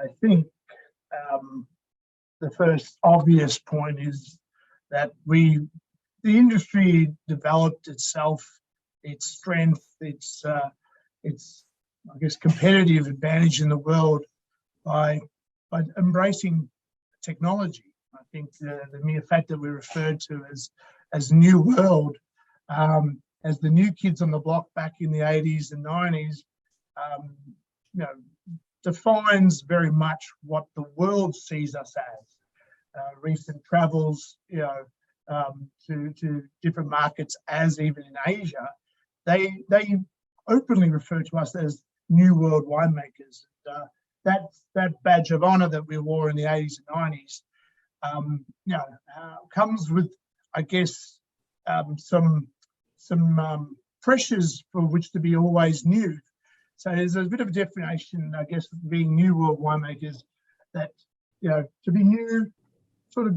I think the first obvious point is that the industry developed itself, its strength, its I guess competitive advantage in the world by embracing technology. I think the mere fact that we referred to as New World, as the new kids on the block back in the 80s and 90s, defines very much what the world sees us as. Recent travels, to different markets, as even in Asia, they openly refer to us as New World winemakers. That badge of honor that we wore in the 80s and 90s, comes with, I guess, some pressures for which to be always new. So there's a bit of a definition, I guess, of being New World winemakers, that to be new sort of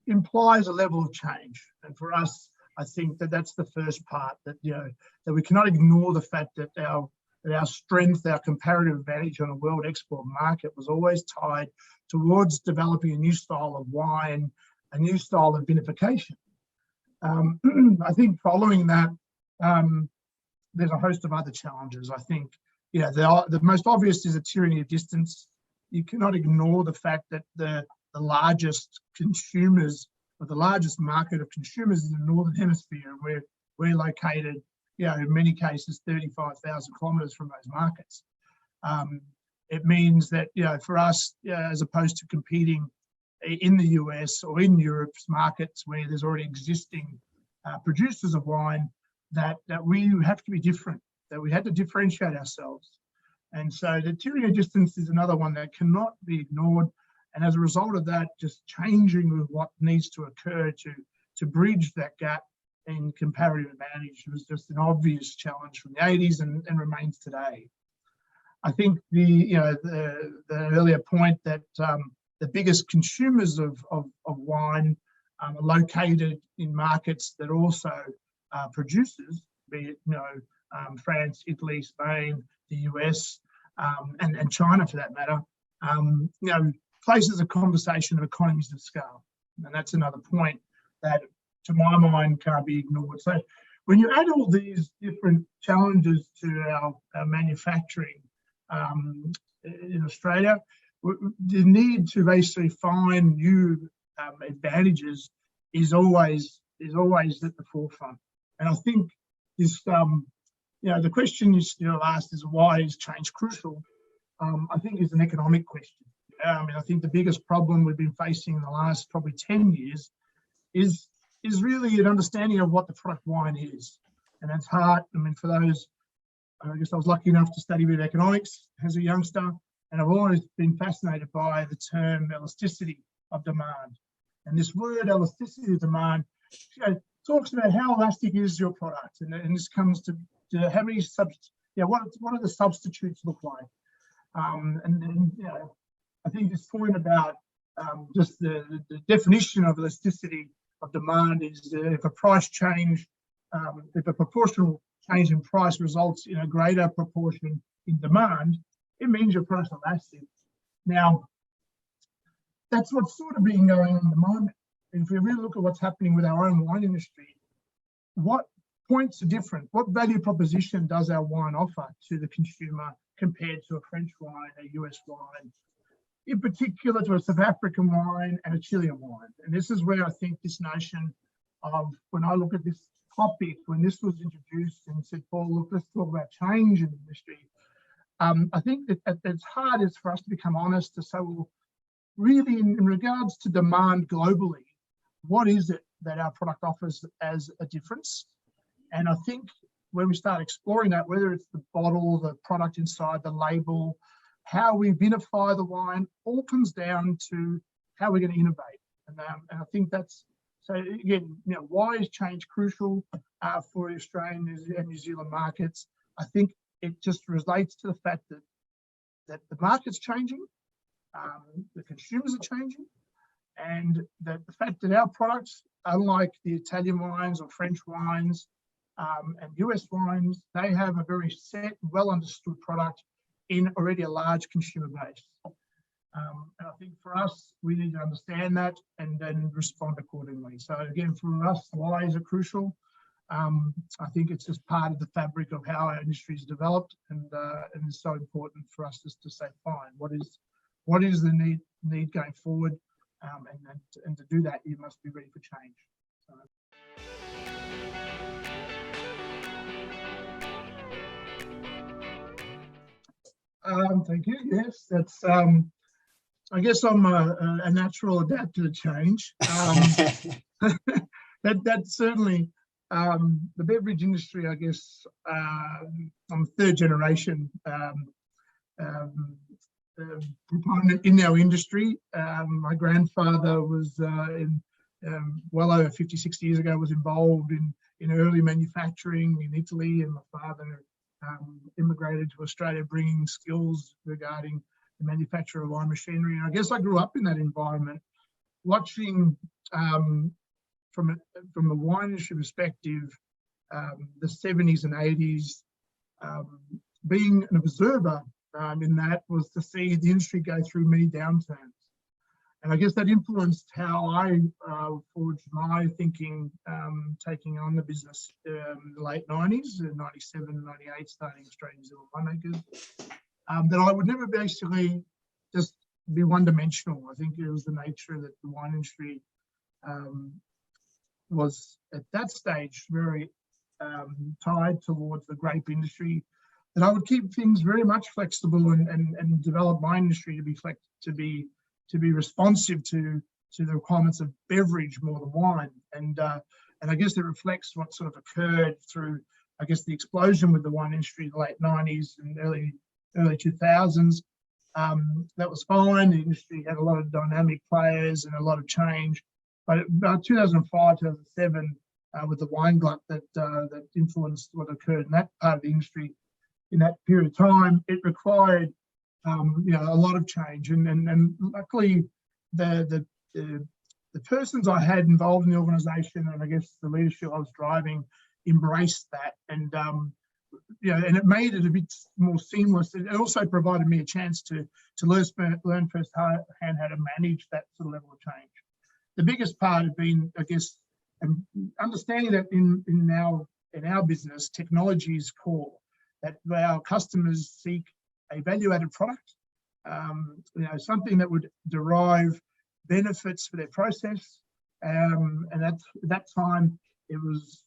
implies a level of change. And for us, I think that's the first part, that that we cannot ignore the fact that our strength, our comparative advantage on a world export market was always tied towards developing a new style of wine, a new style of vinification. I think following that, there's a host of other challenges. I think the most obvious is a tyranny of distance. You cannot ignore the fact that the largest consumers, or the largest market of consumers, is in the Northern Hemisphere, where we're located, in many cases, 35,000 kilometres from those markets. It means that, for us, as opposed to competing in the US or in Europe's markets where there's already existing producers of wine, that we have to be different, that we had to differentiate ourselves. And so the tyranny of distance is another one that cannot be ignored. And as a result of that, just changing with what needs to occur to bridge that gap in comparative advantage was just an obvious challenge from the 80s and remains today. I think the earlier point that the biggest consumers of wine are located in markets that also are producers, be it France, Italy, Spain, the US, and China for that matter, places a conversation of economies of scale. And that's another point that, to my mind, can't be ignored. So when you add all these different challenges to our manufacturing in Australia, the need to basically find new advantages is always at the forefront. And I think this, the question you still asked is, why is change crucial? I think is an economic question. I think the biggest problem we've been facing in the last probably 10 years is really an understanding of what the product wine is. And that's hard. For those, I guess I was lucky enough to study a bit of economics as a youngster, and I've always been fascinated by the term elasticity of demand. And this word elasticity of demand talks about how elastic is your product. And this comes to how many what do the substitutes look like? I think this point about just the definition of elasticity of demand is if a price change, if a proportional change in price results in a greater proportion in demand, it means your product's elastic. Now, that's what's sort of been going on at the moment. And if we really look at what's happening with our own wine industry, what points are different? What value proposition does our wine offer to the consumer compared to a French wine, a US wine, in particular to a South African wine and a Chilean wine? And this is where I think this notion of, when I look at this topic, when this was introduced and said, Paul, look, let's talk about change in the industry. I think that it's hard is for us to become honest to say, well, really in regards to demand globally, what is it that our product offers as a difference? And I think when we start exploring that, whether it's the bottle, the product inside, the label, how we vinify the wine, all comes down to how we're going to innovate. And I think that's, so again, why is change crucial for the Australian and New Zealand markets? I think it just relates to the fact that the market's changing, the consumers are changing, and that the fact that our products, unlike the Italian wines or French wines and US wines, they have a very set, well understood product in already a large consumer base. And I think for us, we need to understand that and then respond accordingly. So again, for us, why is it crucial? I think it's just part of the fabric of how our industry is developed, and it's so important for us just to say, fine, what is the need going forward, and to do that, you must be ready for change. So. Thank you. Yes, that's. I guess I'm a natural adapter to change. That's certainly the beverage industry. I guess I'm third generation proponent in our industry. My grandfather was well over 50, 60 years ago, was involved in early manufacturing in Italy, and my father immigrated to Australia, bringing skills regarding the manufacture of wine machinery. And I guess I grew up in that environment, watching from a wine industry perspective, the 70s and 80s, being an observer in that was to see the industry go through many downturns. And I guess that influenced how I forged my thinking, taking on the business in the late 90s, 97, 98, starting Australian New Zealand winemakers, that I would never basically just be one-dimensional. I think it was the nature that the wine industry was at that stage very tied towards the grape industry, that I would keep things very much flexible and develop my industry to be responsive to the requirements of beverage more than wine. And I guess it reflects what sort of occurred through, I guess, the explosion with the wine industry in the late 90s and early 2000s. That was fine. The industry had a lot of dynamic players and a lot of change. But about 2005, 2007, with the wine glut that influenced what occurred in that part of the industry in that period of time, it required a lot of change, and luckily the persons I had involved in the organisation, and I guess the leadership I was driving, embraced that, and and it made it a bit more seamless. It also provided me a chance to learn firsthand how to manage that sort of level of change. The biggest part had been, I guess, understanding that in our business, technology is core. That our customers seek a value-added product, something that would derive benefits for their process, and at that time it was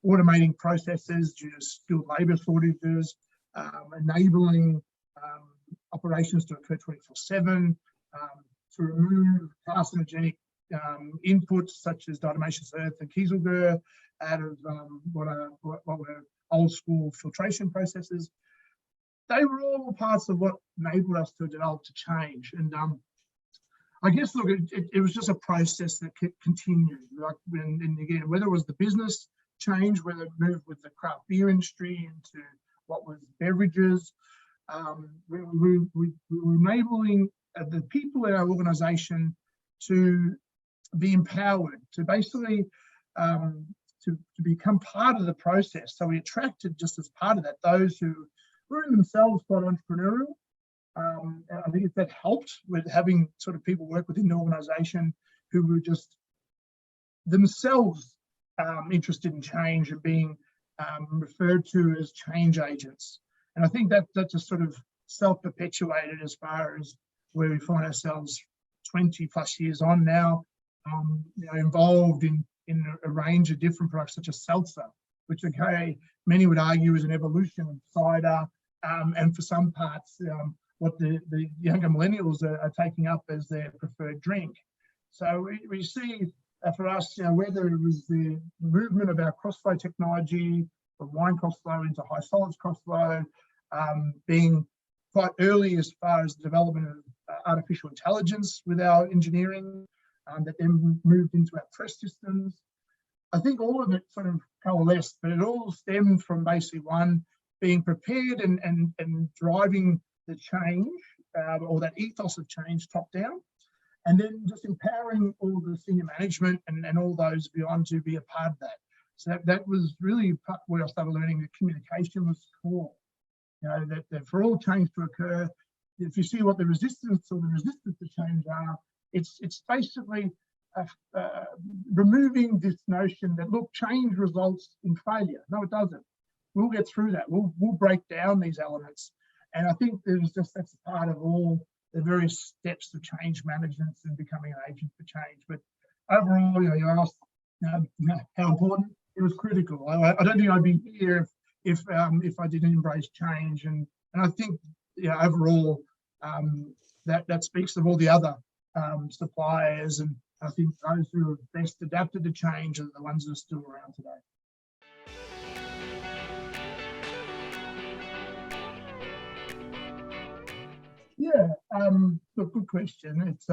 automating processes due to skilled labour shortages, enabling operations to occur 24/7, to remove carcinogenic inputs such as diatomaceous earth and kieselguhr out of what were old school filtration processes. They were all parts of what enabled us to develop to change. And I guess, look, it was just a process that continued. And again, whether it was the business change, whether it moved with the craft beer industry into what was beverages, we were enabling the people in our organisation to be empowered, to basically to become part of the process. So we attracted, just as part of that, those who were in themselves quite entrepreneurial. And I think that helped with having sort of people work within the organisation who were just themselves interested in change and being referred to as change agents. And I think that just sort of self-perpetuated as far as where we find ourselves 20 plus years on now, involved in a range of different products such as seltzer, which many would argue is an evolution of cider, and for some parts what the younger millennials are taking up as their preferred drink. So we see for us, whether it was the movement of our crossflow technology from wine crossflow into high solids crossflow, being quite early as far as the development of artificial intelligence with our engineering, that then moved into our press systems. I think all of it sort of coalesced, but it all stemmed from basically one, being prepared and driving the change, or that ethos of change top down, and then just empowering all the senior management and all those beyond to be a part of that. So that was really where I started learning that communication was core. That for all change to occur, if you see what the resistance to change are, it's basically removing this notion that, look, change results in failure. No, it doesn't. We'll get through that. We'll break down these elements. And I think that's part of all the various steps of change management and becoming an agent for change. But overall, you asked how important. It was critical. I don't think I'd be here if I didn't embrace change. And I think overall that speaks of all the other suppliers, and I think those who have best adapted to change are the ones that are still around today. Yeah, look, good question. It's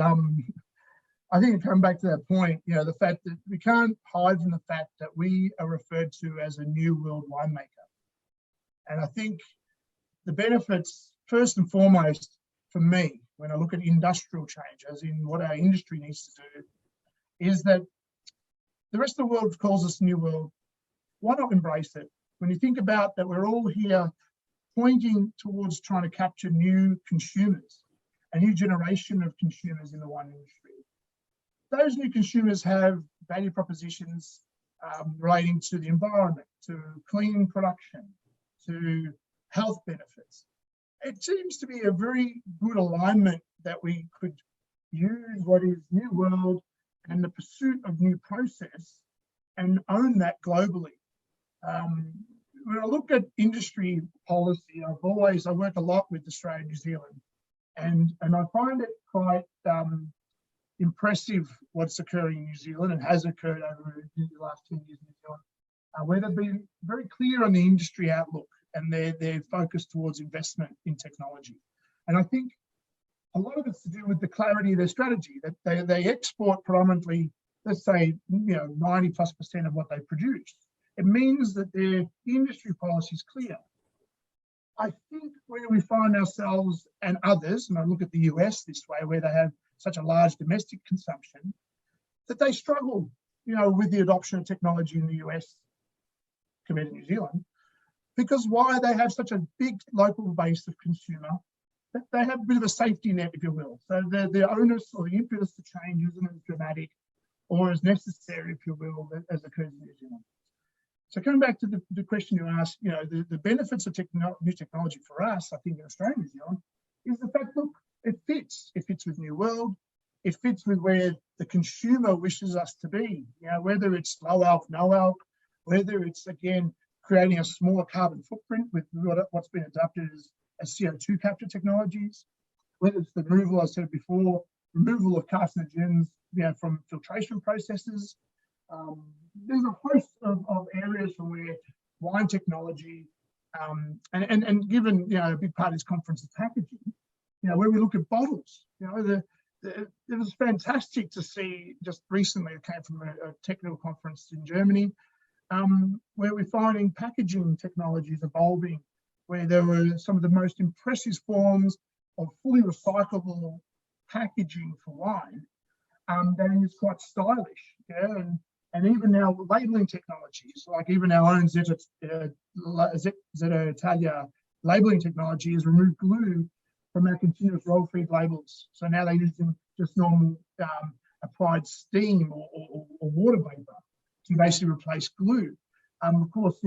I think coming back to that point, the fact that we can't hide from the fact that we are referred to as a new world winemaker. And I think the benefits, first and foremost, for me, when I look at industrial change, as in what our industry needs to do, is that the rest of the world calls us new world. Why not embrace it? When you think about that, we're all here pointing towards trying to capture new consumers, a new generation of consumers in the wine industry. Those new consumers have value propositions relating to the environment, to clean production, to health benefits. It seems to be a very good alignment that we could use what is new world and the pursuit of new process and own that globally. When I look at industry policy, I work a lot with Australia and New Zealand, and I find it quite impressive what's occurring in New Zealand and has occurred over the last 10 years in New Zealand, where they've been very clear on the industry outlook and they're focused towards investment in technology. And I think a lot of it's to do with the clarity of their strategy, that they export predominantly, let's say, 90+% of what they produce. It means that their industry policy is clear. I think where we find ourselves and others, and I look at the US this way, where they have such a large domestic consumption, that they struggle, with the adoption of technology in the US compared to New Zealand, because why? They have such a big local base of consumer that they have a bit of a safety net, if you will. So the onus or the impetus to change isn't as dramatic or as necessary, if you will, as occurs in New Zealand. So coming back to the question you asked, the benefits of new technology for us, I think in Australia and New Zealand, is the fact, look, it fits. It fits with New World. It fits with where the consumer wishes us to be. Whether it's low alc, no alc, whether it's, again, creating a smaller carbon footprint with what's been adopted as CO2 capture technologies, whether it's the removal, as I said before, removal of carcinogens, from filtration processes. There's a host of areas from where wine technology, and given, a big part of this conference is packaging, where we look at bottles, it was fantastic to see just recently. It came from a technical conference in Germany, where we're finding packaging technologies evolving, where there were some of the most impressive forms of fully recyclable packaging for wine, that is quite stylish, and even now labeling technologies, like even our own Zeta Italia labeling technology, has removed glue from our continuous roll feed labels. So now they're using just normal applied steam or water vapor to basically replace glue. Of course,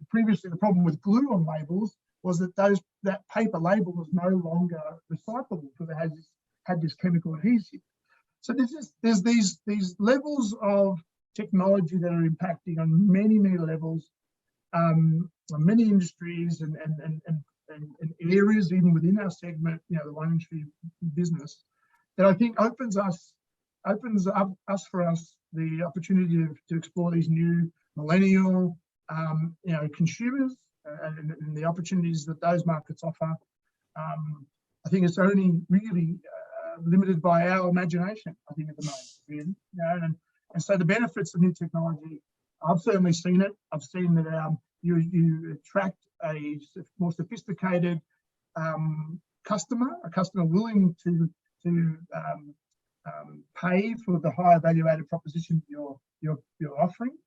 previously the problem with glue on labels was that that paper label was no longer recyclable because it had this chemical adhesive. So there's these levels of technology that are impacting on many levels, on many industries and areas, even within our segment, the wine industry business, that I think opens up for us the opportunity to explore these new millennial, consumers and the opportunities that those markets offer. I think it's only really limited by our imagination, I think, at the moment, really. And so the benefits of new technology, I've certainly seen it. I've seen that you attract a more sophisticated customer, a customer willing to pay for the higher value-added proposition you're offering.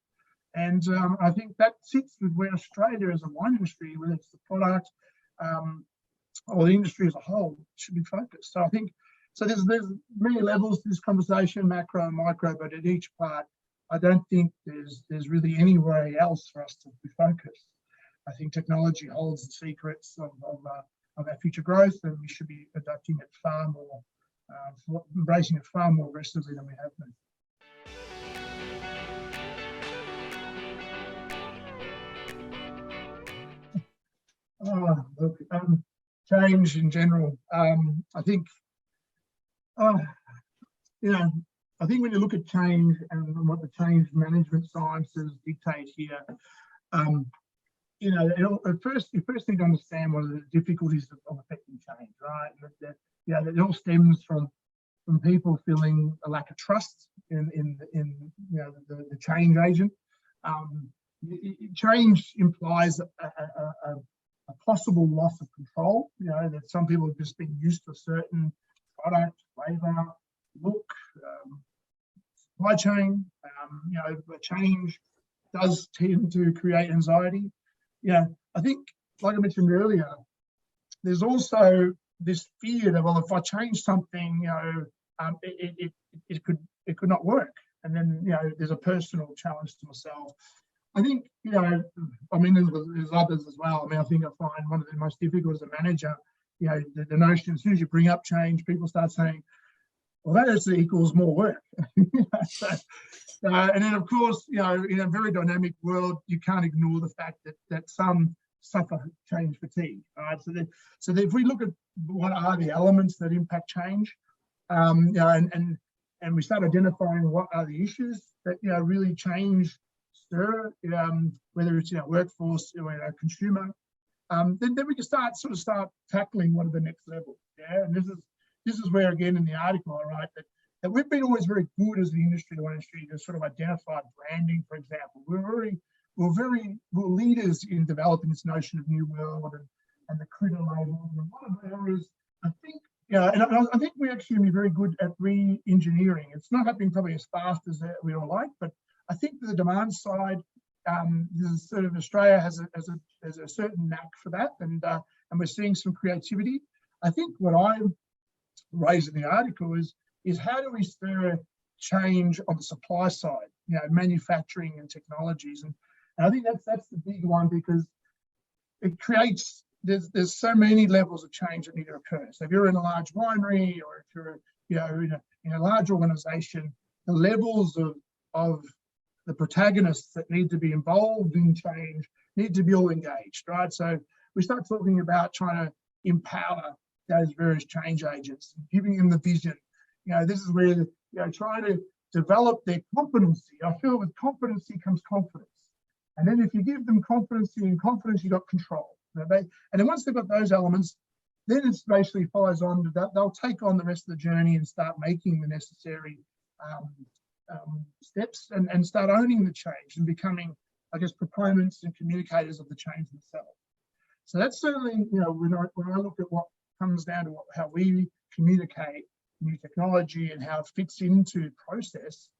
And I think that sits with where Australia as a wine industry, whether it's the product, or the industry as a whole should be focused. So I think, so there's many levels to this conversation, macro and micro, but at each part, I don't think there's really anywhere else for us to be focused. I think technology holds the secrets of our future growth, and we should be adapting it far more, embracing it far more aggressively than we have been. Look, change in general. I think, you know, I think when you look at change and what the change management sciences dictate here, you know, you first need to understand what are the difficulties of affecting change, right? That it all stems from people feeling a lack of trust in you know, the change agent. Change implies a possible loss of control. You know, that some people have just been used to a certain product, flavour, look, supply chain. You know, the change does tend to create anxiety. Yeah, I think, like I mentioned earlier, there's also this fear that, well, if I change something, you know, it could not work, and then, you know, there's a personal challenge to myself. I think, you know, I mean, there's others as well. I mean, I think I find one of the most difficult as a manager, you know, the notion, as soon as you bring up change, people start saying, well, that actually equals more work. And then, of course, you know, in a very dynamic world, you can't ignore the fact that some suffer change fatigue. Right? So if we look at what are the elements that impact change, you know, and we start identifying what are the issues that, you know, really change stir, whether it's, you know, workforce or, you know, consumer, then we can start tackling what are the next levels. Yeah, and this is where, again, in the article I write that we've been always very good as the industry to sort of identify branding, for example. We're leaders in developing this notion of new world and the critter label. And one of the areas, I think, yeah, and I think we actually be very good at re-engineering. It's not happening probably as fast as we all like, but I think the demand side, sort of Australia has a certain knack for that, and we're seeing some creativity. I think what I raised in the article is how do we stir change on the supply side, you know, manufacturing and technologies, and I think that's the big one, because it creates, there's so many levels of change that need to occur. So if you're in a large winery, or if you're, you know, in a large organisation, the levels of the protagonists that need to be involved in change need to be all engaged, right? So we start talking about trying to empower those various change agents, giving them the vision. You know, this is where, you know, trying to develop their competency. I feel with competency comes confidence. And then if you give them competency and confidence, you've got control. You know, and then once they've got those elements, then it's basically follows on to that. They'll take on the rest of the journey and start making the necessary steps and start owning the change and becoming, I guess, proponents and communicators of the change themselves. So that's certainly, you know, when I look at what comes down to how we communicate new technology and how it fits into process,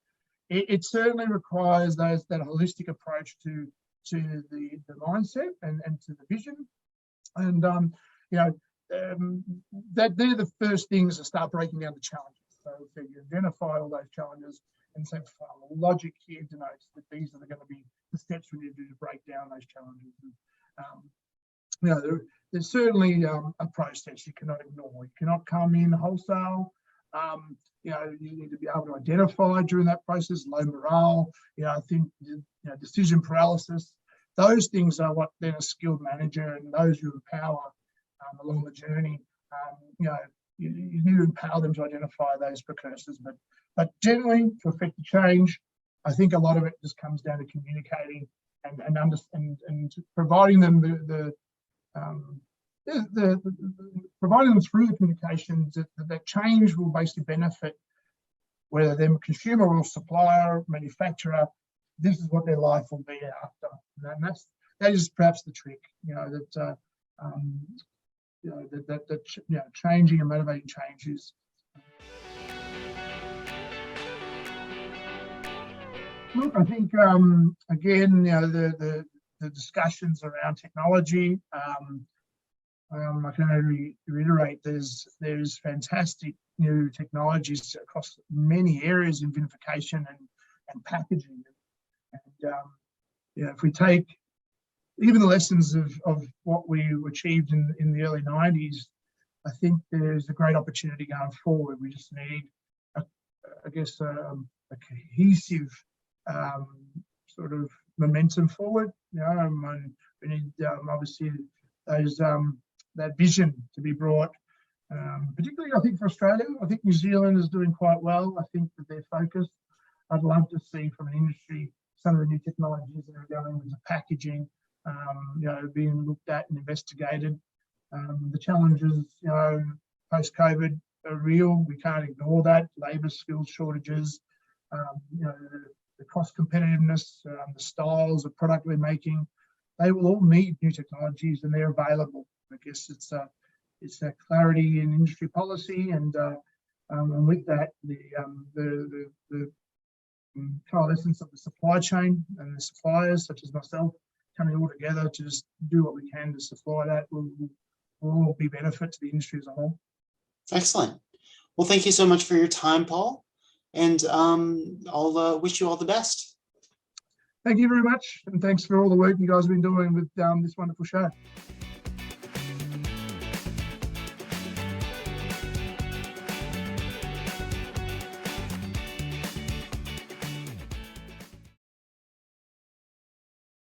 it certainly requires that holistic approach to the mindset and to the vision, and you know, that they're the first things to start breaking down the challenges. So you identify all those challenges and say, logic here denotes that these are going to be the steps we need to do to break down those challenges. And, you know, there's certainly a process you cannot ignore. You cannot come in wholesale. You know, you need to be able to identify during that process low morale. You know, I think, you know, decision paralysis. Those things are what then a skilled manager and those who empower along the journey. You know, you need to empower them to identify those precursors. But generally, to affect the change, I think a lot of it just comes down to communicating and providing them providing them through the communications that change will basically benefit, whether they're consumer or supplier, manufacturer. This is what their life will be after, and that is perhaps the trick. You know, that you know, you know, changing and motivating change is. Look, I think again, you know, the discussions around technology. I can only reiterate there's fantastic new technologies across many areas in vinification and packaging. And if we take even the lessons of what we achieved in the early 90s, I think there's a great opportunity going forward. We just need, a cohesive sort of momentum forward. And we need obviously those that vision to be brought. Particularly, I think for Australia, I think New Zealand is doing quite well. I think that they're focused. I'd love to see from an industry some of the new technologies that are going into packaging, being looked at and investigated. The challenges, post-COVID are real. We can't ignore that. Labour skills shortages, the cost competitiveness, the styles of product we're making, they will all need new technologies and they're available. I guess it's a clarity in industry policy, and with that, the coalescence of the supply chain and the suppliers, such as myself, coming all together to just do what we can to supply that will all be benefit to the industry as a whole. Excellent. Well, thank you so much for your time, Paul, and I'll wish you all the best. Thank you very much, and thanks for all the work you guys have been doing with this wonderful show.